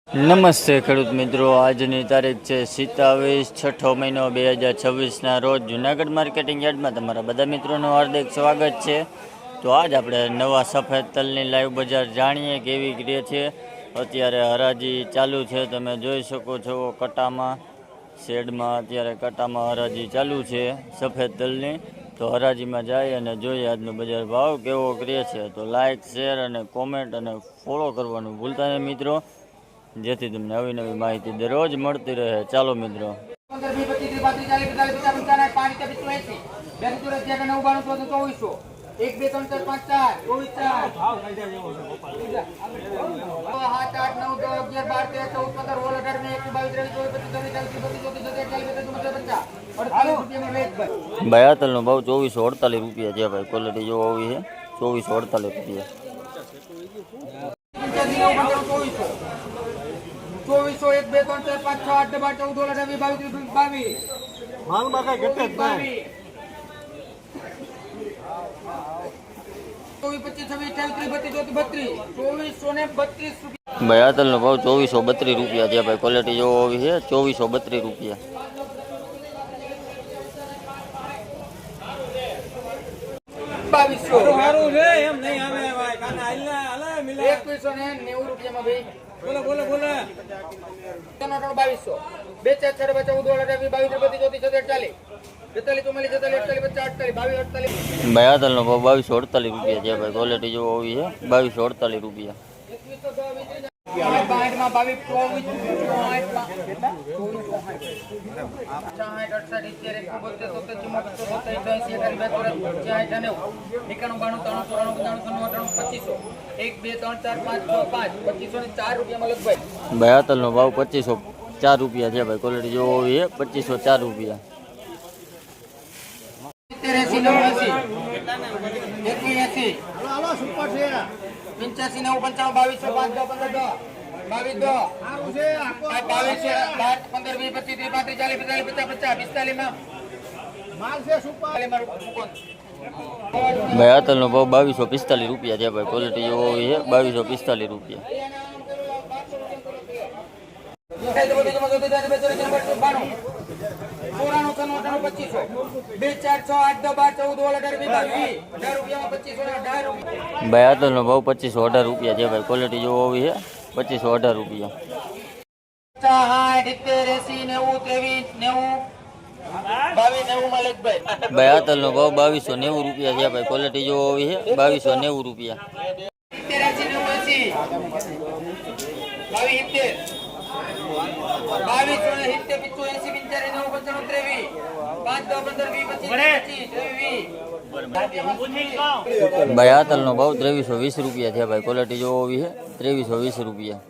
નમસ્તે ખેડૂત મિત્રો, આજની તારીખ છે 27 છઠ્ઠો મહિનો 2026ના રોજ જૂનાગઢ માર્કેટિંગ યાર્ડમાં તમારા બધા મિત્રોનું હાર્દિક સ્વાગત છે। તો આજ આપણે નવા સફેદ તલની લાઈવ બજાર જાણીએ કેવી રહે છે। અત્યારે હરાજી ચાલુ છે, તમે જોઈ શકો છો કટામાં શેડમાં અત્યારે કટામાં હરાજી ચાલુ છે સફેદ તલની। તો હરાજીમાં જાય અને જોઈએ આજનો બજાર ભાવ કેવો રહે છે। તો લાઇક, શેર અને કોમેન્ટ અને ફોલો કરવાનું ભૂલતા નહીં મિત્રો, જેથી તમને નવી નવી માહિતી દરરોજ મળતી રહે। ચાલો મિત્રો, બયાતલનો ભાવ 2448 રૂપિયા છે ભાઈ। ક્વોલિટી જો આવી છે 2448 રૂપિયા। 2400 1 2 3 4 5 6 8 9 10 11 12 13 22 માલમાં કઈ ઘટે જ નહીં। બયાતલનો ભાવ 2432 રૂપિયા છે ભાઈ। ક્વોલિટી જો આવી છે 2432 રૂપિયા। 2200 સારું છે એમ નહીં આવે ભાઈ કાના હાલે મિલે 2190 રૂપિયામાં ભાઈ બોલો બોલો બોલો 2200 બે ચાર ચાર બચા $22 બયાતલનો ભાવ 2248 રૂપિયા છે ભાઈ। ક્વોલિટી જો આવી છે 2248 રૂપિયા। બયાતલનો ભાવ 2504 રૂપિયા છે ભાઈ। ક્વોલિટી જો આવી છે 2504 રૂપિયા। 85 90 95 22 બયાતલનો ભાવ 2245 રૂપિયા છે ભાઈ। ક્વોલિટી જો આવી છે 2245 રૂપિયા। 2500 બયાતલનો ભાવ 2518 રૂપિયા છે ભાઈ। ક્વોલિટી જો આવી છે 2518 રૂપિયા। બયાતલનો ભાવ 2290 રૂપિયા છે ભાઈ। ક્વોલિટી જો આવી છે 2290 રૂપિયા। 22 બયાતલનો ભાવ 2320 રૂપિયા છે ભાઈ। ક્વોલિટી જો આવી છે 2320 રૂપિયા।